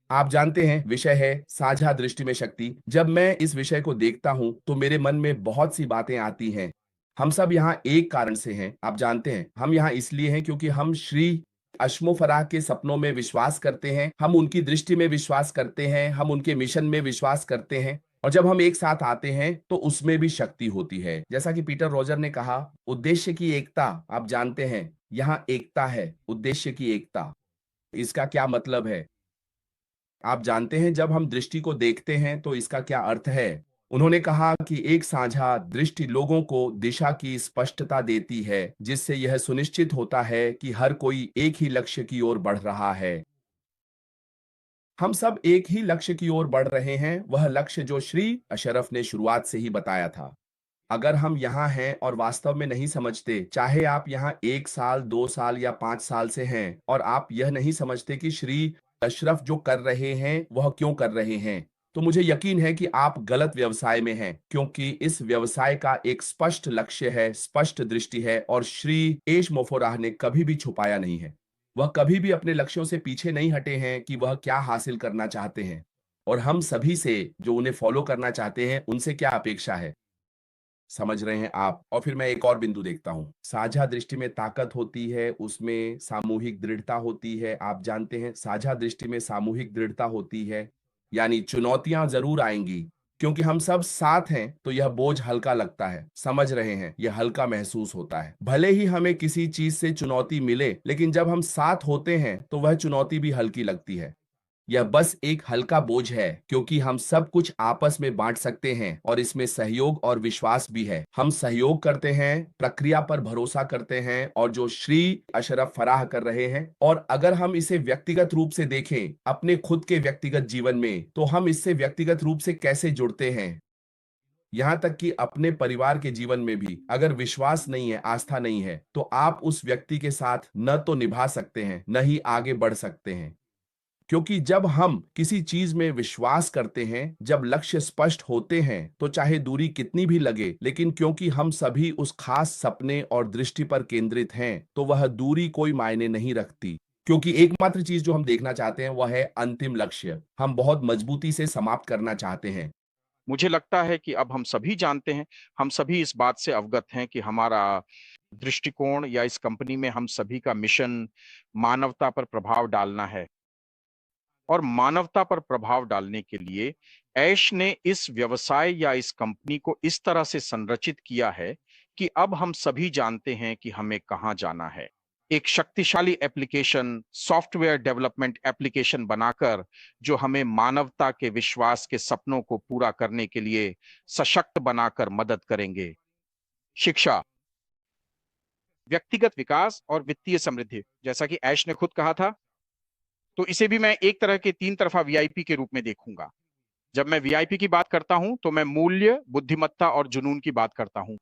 आप जानते हैं विषय है साझा दृष्टि में शक्ति। जब मैं इस विषय को देखता हूं तो मेरे मन में बहुत सी बातें आती हैं। हम सब यहाँ एक कारण से हैं। आप जानते हैं हम यहाँ इसलिए हैं क्योंकि हम श्री अश्मोफराह के सपनों में विश्वास करते हैं, हम उनकी दृष्टि में विश्वास करते हैं, हम उनके मिशन में विश्वास करते हैं। और जब हम एक साथ आते हैं तो उसमें भी शक्ति होती है। जैसा कि पीटर रोजर ने कहा, उद्देश्य की एकता। आप जानते हैं यहाँ एकता है, उद्देश्य की एकता। इसका क्या मतलब है? आप जानते हैं जब हम दृष्टि को देखते हैं तो इसका क्या अर्थ है? उन्होंने कहा कि एक साझा दृष्टि लोगों को दिशा की स्पष्टता देती है, जिससे यह सुनिश्चित होता है कि हर कोई एक ही लक्ष्य की ओर बढ़ रहा है। हम सब एक ही लक्ष्य की ओर बढ़ रहे हैं, वह लक्ष्य जो श्री अशरफ ने शुरुआत से ही बताया था। अगर हम यहाँ हैं और वास्तव में नहीं समझते, चाहे आप यहाँ 1 साल, 2 साल या 5 साल से हैं, और आप यह नहीं समझते कि श्री अशरफ जो कर रहे हैं, वह क्यों कर रहे हैं, तो मुझे यकीन है कि आप गलत व्यवसाय में हैं, क्योंकि इस व्यवसाय का एक स्पष्ट लक्ष्य है, स्पष्ट दृष्टि है, और श्री एश मोफोराह ने कभी भी छुपाया नहीं है। वह कभी भी अपने लक्ष्यों से पीछे नहीं हटे हैं कि वह क्या हासिल करना चाहते हैं। और हम सभी से, जो उन्हें फॉलो करना चाहते हैं, उनसे क्या अपेक्षा है? समझ रहे हैं आप? और फिर मैं एक और बिंदु देखता हूँ। साझा दृष्टि में ताकत होती है, उसमें सामूहिक दृढ़ता होती है। आप जानते हैं साझा दृष्टि में सामूहिक दृढ़ता होती है, यानी चुनौतियाँ ज़रूर आएँगी, क्योंकि हम सब साथ हैं तो यह बोझ हल्का लगता है। समझ रहे हैं? यह हल्का महसूस होता है। भले ही हमें किसी चीज़ से चुनौती मिले, लेकिन जब हम साथ होते हैं तो वह चुनौती भी हल्की लगती है। यह बस एक हल्का बोझ है, क्योंकि हम सब कुछ आपस में बांट सकते हैं और इसमें सहयोग और विश्वास भी है। हम सहयोग करते हैं, प्रक्रिया पर भरोसा करते हैं, और जो श्री अशरफ फराह कर रहे हैं। और अगर हम इसे व्यक्तिगत रूप से देखें, अपने खुद के व्यक्तिगत जीवन में, तो हम इससे व्यक्तिगत रूप से कैसे जुड़ते हैं? यहाँ तक कि अपने परिवार के जीवन में भी अगर विश्वास नहीं है, आस्था नहीं है, तो आप उस व्यक्ति के साथ न तो निभा सकते हैं, न ही आगे बढ़ सकते हैं। क्योंकि जब हम किसी चीज में विश्वास करते हैं, जब लक्ष्य स्पष्ट होते हैं, तो चाहे दूरी कितनी भी लगे, लेकिन क्योंकि हम सभी उस खास सपने और दृष्टि पर केंद्रित हैं, तो वह दूरी कोई मायने नहीं रखती। क्योंकि एकमात्र चीज जो हम देखना चाहते हैं वह है अंतिम लक्ष्य। हम बहुत मजबूती से समाप्त करना चाहते हैं। मुझे लगता है कि अब हम सभी जानते हैं, हम सभी इस बात से अवगत हैं कि हमारा दृष्टिकोण या इस कंपनी में हम सभी का मिशन मानवता पर प्रभाव डालना है। और मानवता पर प्रभाव डालने के लिए ऐश ने इस व्यवसाय या इस कंपनी को इस तरह से संरचित किया है कि अब हम सभी जानते हैं कि हमें कहां जाना है। एक शक्तिशाली एप्लीकेशन, सॉफ्टवेयर डेवलपमेंट एप्लीकेशन बनाकर जो हमें मानवता के विश्वास के सपनों को पूरा करने के लिए सशक्त बनाकर मदद करेंगे। शिक्षा, व्यक्तिगत विकास और वित्तीय समृद्धि, जैसा कि ऐश ने खुद कहा था, तो इसे भी मैं एक तरह के तीन तरफा वीआईपी के रूप में देखूंगा। जब मैं वीआईपी की बात करता हूं तो मैं मूल्य, बुद्धिमत्ता और जुनून की बात करता हूं।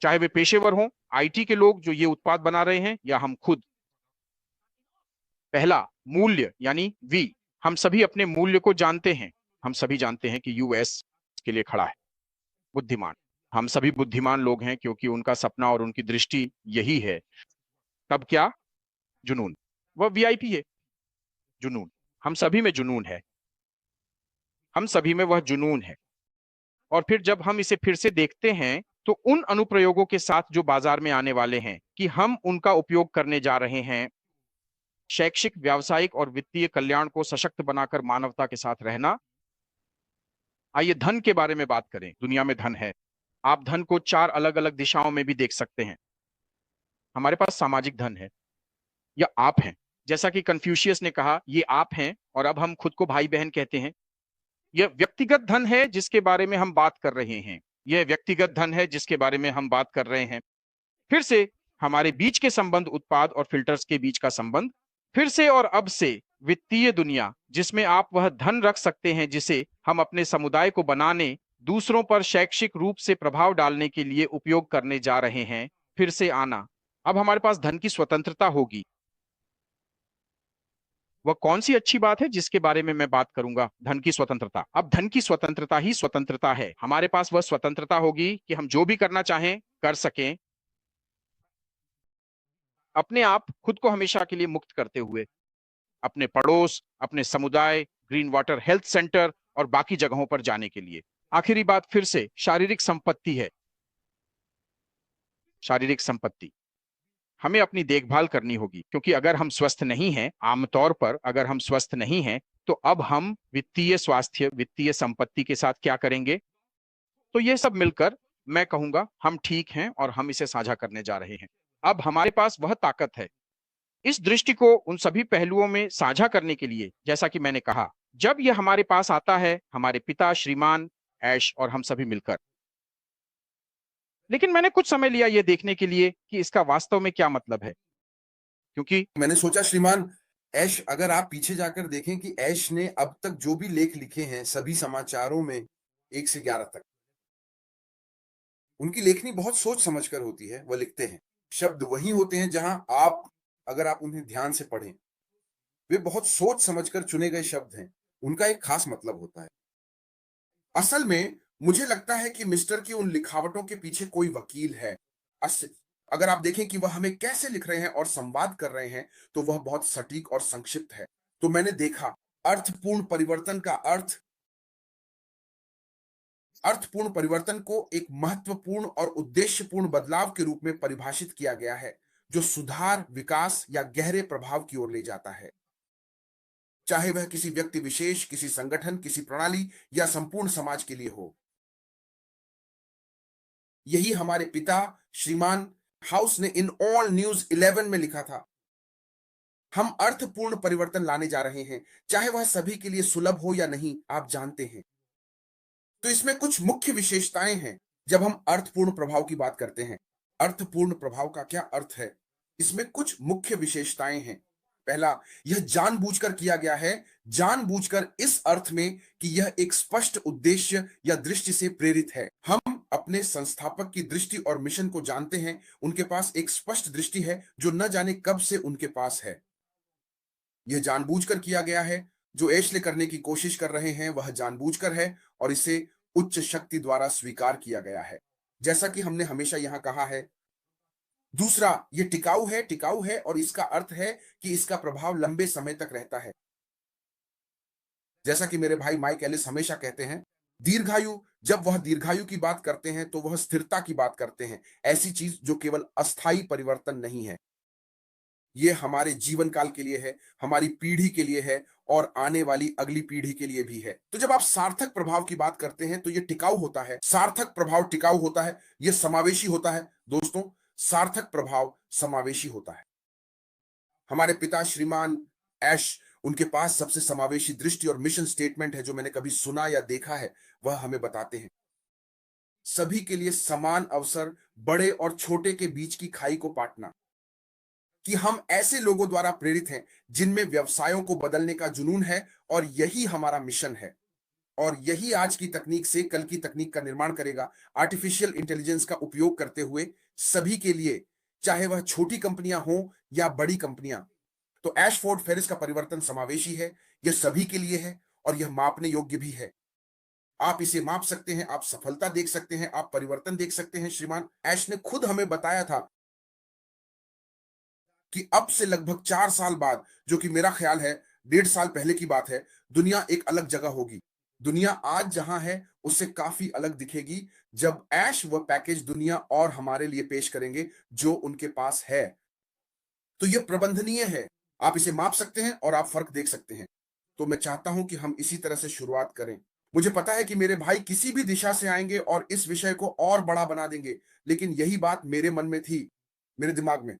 चाहे वे पेशेवर हों, आईटी के लोग जो ये उत्पाद बना रहे हैं, या हम खुद। पहला, मूल्य यानी वी। हम सभी अपने मूल्य को जानते हैं। हम सभी जानते हैं कि यूएस के लिए खड़ा है। बुद्धिमान, हम सभी बुद्धिमान लोग हैं क्योंकि उनका सपना और उनकी दृष्टि यही है। तब क्या? जुनून, वह वीआईपी है। जुनून, हम सभी में जुनून है। हम सभी में वह जुनून है। और फिर जब हम इसे फिर से देखते हैं तो उन अनुप्रयोगों के साथ जो बाजार में आने वाले हैं, कि हम उनका उपयोग करने जा रहे हैं शैक्षिक, व्यावसायिक और वित्तीय कल्याण को सशक्त बनाकर मानवता के साथ रहना। आइए धन के बारे में बात करें। दुनिया में धन है। आप धन को चार अलग अलग दिशाओं में भी देख सकते हैं। हमारे पास सामाजिक धन है, या आप हैं। जैसा कि कन्फ्यूशियस ने कहा, ये आप हैं, और अब हम खुद को भाई बहन कहते हैं। यह व्यक्तिगत धन है जिसके बारे में हम बात कर रहे हैं। यह व्यक्तिगत धन है जिसके बारे में हम बात कर रहे हैं। फिर से हमारे बीच के संबंध, उत्पाद और फिल्टर्स के बीच का संबंध। फिर से और अब से वित्तीय दुनिया, जिसमें आप वह धन रख सकते हैं जिसे हम अपने समुदाय को बनाने, दूसरों पर शैक्षिक रूप से प्रभाव डालने के लिए उपयोग करने जा रहे हैं। फिर से आना। अब हमारे पास धन की स्वतंत्रता होगी। वह कौन सी अच्छी बात है जिसके बारे में मैं बात करूंगा? धन की स्वतंत्रता। अब धन की स्वतंत्रता ही स्वतंत्रता है। हमारे पास वह स्वतंत्रता होगी कि हम जो भी करना चाहें कर सकें, अपने आप खुद को हमेशा के लिए मुक्त करते हुए। अपने पड़ोस, अपने समुदाय, ग्रीन वाटर हेल्थ सेंटर और बाकी जगहों पर जाने के लिए। आखिरी बात फिर से शारीरिक संपत्ति है। शारीरिक संपत्ति हमें अपनी देखभाल करनी होगी, क्योंकि अगर हम स्वस्थ नहीं हैं, आमतौर पर अगर हम स्वस्थ नहीं हैं, तो अब हम वित्तीय स्वास्थ्य, वित्तीय संपत्ति के साथ क्या करेंगे? तो ये सब मिलकर मैं कहूंगा हम ठीक हैं और हम इसे साझा करने जा रहे हैं। अब हमारे पास वह ताकत है इस दृष्टि को उन सभी पहलुओं में साझा करने के लिए। जैसा कि मैंने कहा, जब यह हमारे पास आता है, हमारे पिता श्रीमान ऐश और हम सभी मिलकर। लेकिन मैंने कुछ समय लिया यह देखने के लिए कि इसका वास्तव में क्या मतलब है, क्योंकि मैंने सोचा श्रीमान ऐश, अगर आप पीछे जाकर देखें कि ऐश ने अब तक जो भी लेख लिखे हैं सभी समाचारों में 1 से 11 तक, उनकी लेखनी बहुत सोच समझकर होती है। वह लिखते हैं, शब्द वही होते हैं जहां आप, अगर आप उन्हें ध्यान से पढ़ें, वे बहुत सोच समझकर चुने गए शब्द हैं। उनका एक खास मतलब होता है। असल में मुझे लगता है कि मिस्टर की उन लिखावटों के पीछे कोई वकील है। अगर आप देखें कि वह हमें कैसे लिख रहे हैं और संवाद कर रहे हैं, तो वह बहुत सटीक और संक्षिप्त है। तो मैंने देखा, अर्थपूर्ण परिवर्तन का अर्थपूर्ण परिवर्तन को एक महत्वपूर्ण और उद्देश्यपूर्ण बदलाव के रूप में परिभाषित किया गया है, जो सुधार, विकास या गहरे प्रभाव की ओर ले जाता है। चाहे वह किसी व्यक्ति विशेष, किसी संगठन, किसी प्रणाली या संपूर्ण समाज के लिए हो। यही हमारे पिता श्रीमान हाउस ने इन ऑल न्यूज 11 में लिखा था। हम अर्थपूर्ण परिवर्तन लाने जा रहे हैं, चाहे वह सभी के लिए सुलभ हो या नहीं, आप जानते हैं। तो इसमें कुछ मुख्य विशेषताएं हैं जब हम अर्थपूर्ण प्रभाव की बात करते हैं। अर्थपूर्ण प्रभाव का क्या अर्थ है? इसमें कुछ मुख्य विशेषताएं हैं। पहला, यह जानबूझकर किया गया है। जानबूझकर इस अर्थ में कि यह एक स्पष्ट उद्देश्य या दृष्टि से प्रेरित है। हम अपने संस्थापक की दृष्टि और मिशन को जानते हैं। उनके पास एक स्पष्ट दृष्टि है जो न जाने कब से उनके पास है। यह जानबूझकर किया गया है। जो एशले करने की कोशिश कर रहे हैं वह जानबूझकर है और इसे उच्च शक्ति द्वारा स्वीकार किया गया है, जैसा कि हमने हमेशा यहां कहा है। दूसरा, यह टिकाऊ है और इसका अर्थ है कि इसका प्रभाव लंबे समय तक रहता है। जैसा कि मेरे भाई माइक एलिस हमेशा कहते हैं, दीर्घायु, जब वह दीर्घायु की बात करते हैं तो वह स्थिरता की बात करते हैं, ऐसी चीज जो केवल अस्थायी परिवर्तन नहीं है। यह हमारे जीवन काल के लिए है, हमारी पीढ़ी के लिए है और आने वाली अगली पीढ़ी के लिए भी है। तो जब आप सार्थक प्रभाव की बात करते हैं तो यह टिकाऊ होता है। सार्थक प्रभाव टिकाऊ होता है, यह समावेशी होता है। दोस्तों, सार्थक प्रभाव समावेशी होता है। हमारे पिता श्रीमान ऐश, उनके पास सबसे समावेशी दृष्टि और मिशन स्टेटमेंट है जो मैंने कभी सुना या देखा है। वह हमें बताते हैं, सभी के लिए समान अवसर, बड़े और छोटे के बीच की खाई को पाटना। कि हम ऐसे लोगों द्वारा प्रेरित हैं जिनमें व्यवसायों को बदलने का जुनून है और यही हमारा मिशन है। और यही आज की तकनीक से कल की तकनीक का निर्माण करेगा, आर्टिफिशियल इंटेलिजेंस का उपयोग करते हुए सभी के लिए, चाहे वह छोटी कंपनियां हों या बड़ी कंपनियां। तो एशफोर्ड फेरिस का परिवर्तन समावेशी है, यह सभी के लिए है और यह मापने योग्य भी है। आप इसे माप सकते हैं, आप सफलता देख सकते हैं, आप परिवर्तन देख सकते हैं। श्रीमान ऐश ने खुद हमें बताया था कि अब से लगभग 4 साल बाद, जो कि मेरा ख्याल है 1.5 साल पहले की बात है, दुनिया एक अलग जगह होगी। दुनिया आज जहां है उससे काफी अलग दिखेगी जब ऐश वह पैकेज दुनिया और हमारे लिए पेश करेंगे जो उनके पास है। तो यह प्रबंधनीय है, आप इसे माप सकते हैं और आप फर्क देख सकते हैं। तो मैं चाहता हूं कि हम इसी तरह से शुरुआत करें। मुझे पता है कि मेरे भाई किसी भी दिशा से आएंगे और इस विषय को और बड़ा बना देंगे, लेकिन यही बात मेरे मन में थी, मेरे दिमाग में।